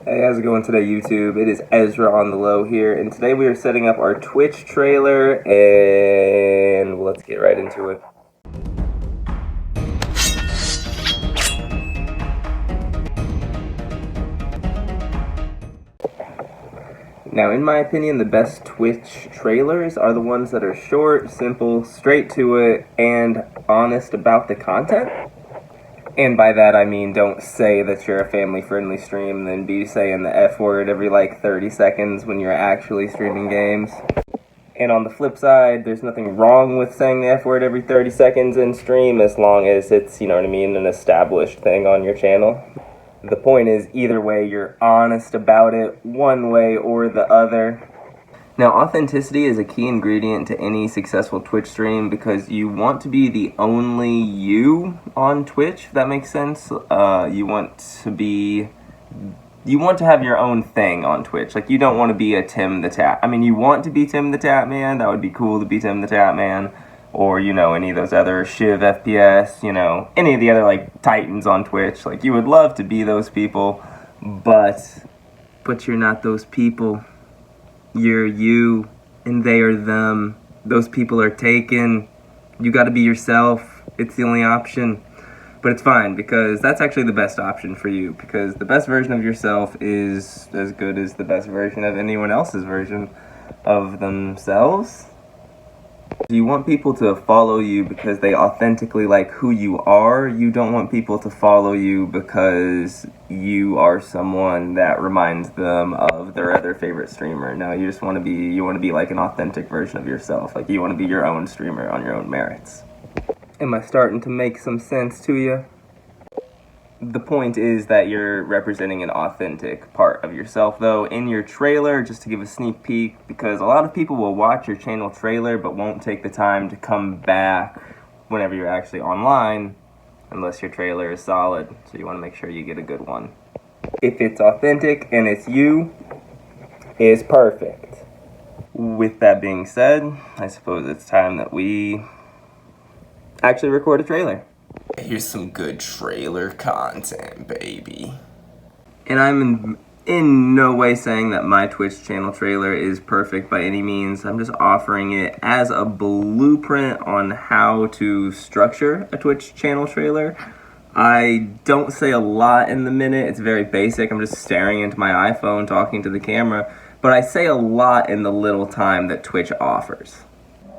Hey, how's it going today, YouTube? It is Ezra on the low here, and today we are setting up our Twitch trailer, and let's get right into it. Now, in my opinion, the best Twitch trailers are the ones that are short, simple, straight to it, and honest about the content. And by that I mean don't say that you're a family-friendly stream and then be saying the F word every like 30 seconds when you're actually streaming games. And on the flip side, there's nothing wrong with saying the F word every 30 seconds in stream as long as it's, you know what I mean, an established thing on your channel. The point is, either way, you're honest about it, one way or the other. Now, authenticity is a key ingredient to any successful Twitch stream because you want to be the only you on Twitch, if that makes sense. You want to have your own thing on Twitch. Like, you don't want to be a Tim the Tap. I mean, you want to be Tim the Tap Man. That would be cool to be Tim the Tap Man. Or, you know, any of those other Shiv FPS, you know, any of the other, like, titans on Twitch. Like, you would love to be those people, but you're not those people. You're you, and they are them. Those people are taken. You gotta be yourself. It's the only option. But it's fine, because that's actually the best option for you, because the best version of yourself is as good as the best version of anyone else's version of themselves. You want people to follow you because they authentically like who you are. You don't want people to follow you because you are someone that reminds them of their other favorite streamer. No, you just want to be like an authentic version of yourself. Like, you want to be your own streamer on your own merits. Am I starting to make some sense to you? The point is that you're representing an authentic part of yourself, though, in your trailer, just to give a sneak peek, because a lot of people will watch your channel trailer but won't take the time to come back whenever you're actually online, unless your trailer is solid, so you want to make sure you get a good one. If it's authentic and it's you, it's perfect. With that being said, I suppose it's time that we actually record a trailer. Here's some good trailer content, baby. And I'm in no way saying that my Twitch channel trailer is perfect by any means. I'm just offering it as a blueprint on how to structure a Twitch channel trailer. I don't say a lot in the minute. It's very basic. I'm just staring into my iPhone, talking to the camera. But I say a lot in the little time that Twitch offers.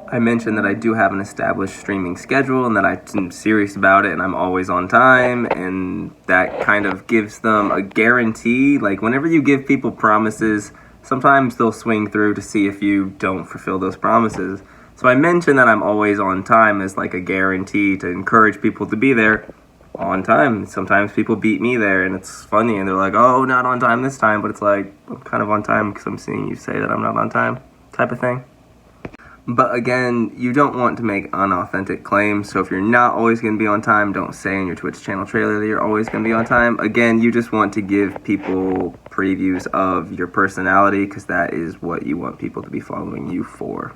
I mentioned that I do have an established streaming schedule and that I'm serious about it and I'm always on time, and that kind of gives them a guarantee. Like, whenever you give people promises, sometimes they'll swing through to see if you don't fulfill those promises. So I mentioned that I'm always on time as like a guarantee to encourage people to be there on time. Sometimes people beat me there and it's funny and they're like, oh, not on time this time, but it's like, I'm kind of on time because I'm seeing you say that I'm not on time, type of thing. But again, you don't want to make unauthentic claims, so if you're not always going to be on time, don't say in your Twitch channel trailer that you're always going to be on time. Again, you just want to give people previews of your personality, because that is what you want people to be following you for.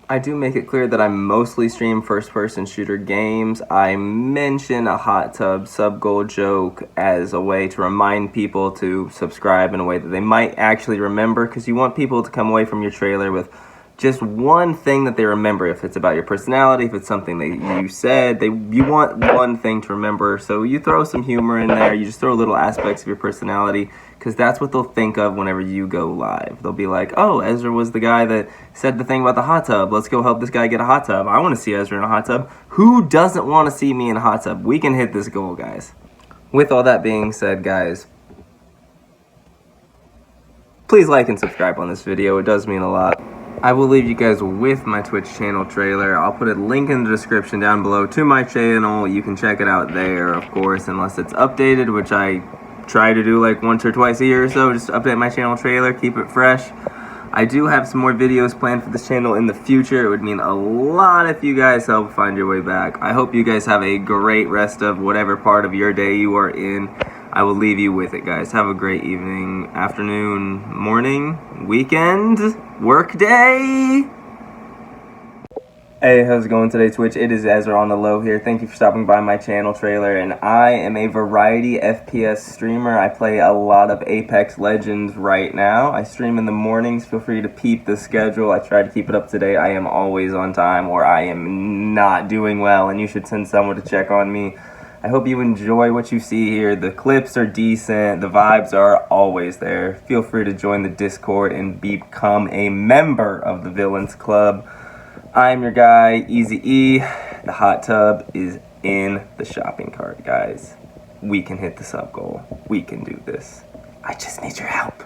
I do make it clear that I mostly stream first-person shooter games. I mention a hot tub sub-goal joke as a way to remind people to subscribe in a way that they might actually remember, because you want people to come away from your trailer with just one thing that they remember. If it's about your personality, if it's something that you said, you want one thing to remember. So you throw some humor in there, you just throw little aspects of your personality, because that's what they'll think of whenever you go live. They'll be like, oh, Ezra was the guy that said the thing about the hot tub. Let's go help this guy get a hot tub. I want to see Ezra in a hot tub. Who doesn't want to see me in a hot tub? We can hit this goal, guys. With all that being said, guys, please like and subscribe on this video. It does mean a lot. I will leave you guys with my Twitch channel trailer. I'll put a link in the description down below to my channel. You can check it out there, of course, unless it's updated, which I try to do like once or twice a year or so, just to update my channel trailer, keep it fresh. I do have some more videos planned for this channel in the future. It would mean a lot if you guys help find your way back. I hope you guys have a great rest of whatever part of your day you are in. I will leave you with it, guys. Have a great evening, afternoon, morning, weekend, work day. Hey, how's it going today, Twitch? It is Ezra on the low here. Thank you for stopping by my channel trailer, and I am a variety FPS streamer. I play a lot of Apex Legends right now. I stream in the mornings. Feel free to peep the schedule. I try to keep it up to date. I am always on time, or I am not doing well, and you should send someone to check on me. I hope you enjoy what you see here. The clips are decent. The vibes are always there. Feel free to join the Discord and become a member of the Villains Club. I'm your guy, Easy E. The hot tub is in the shopping cart, guys. We can hit the sub goal. We can do this. I just need your help.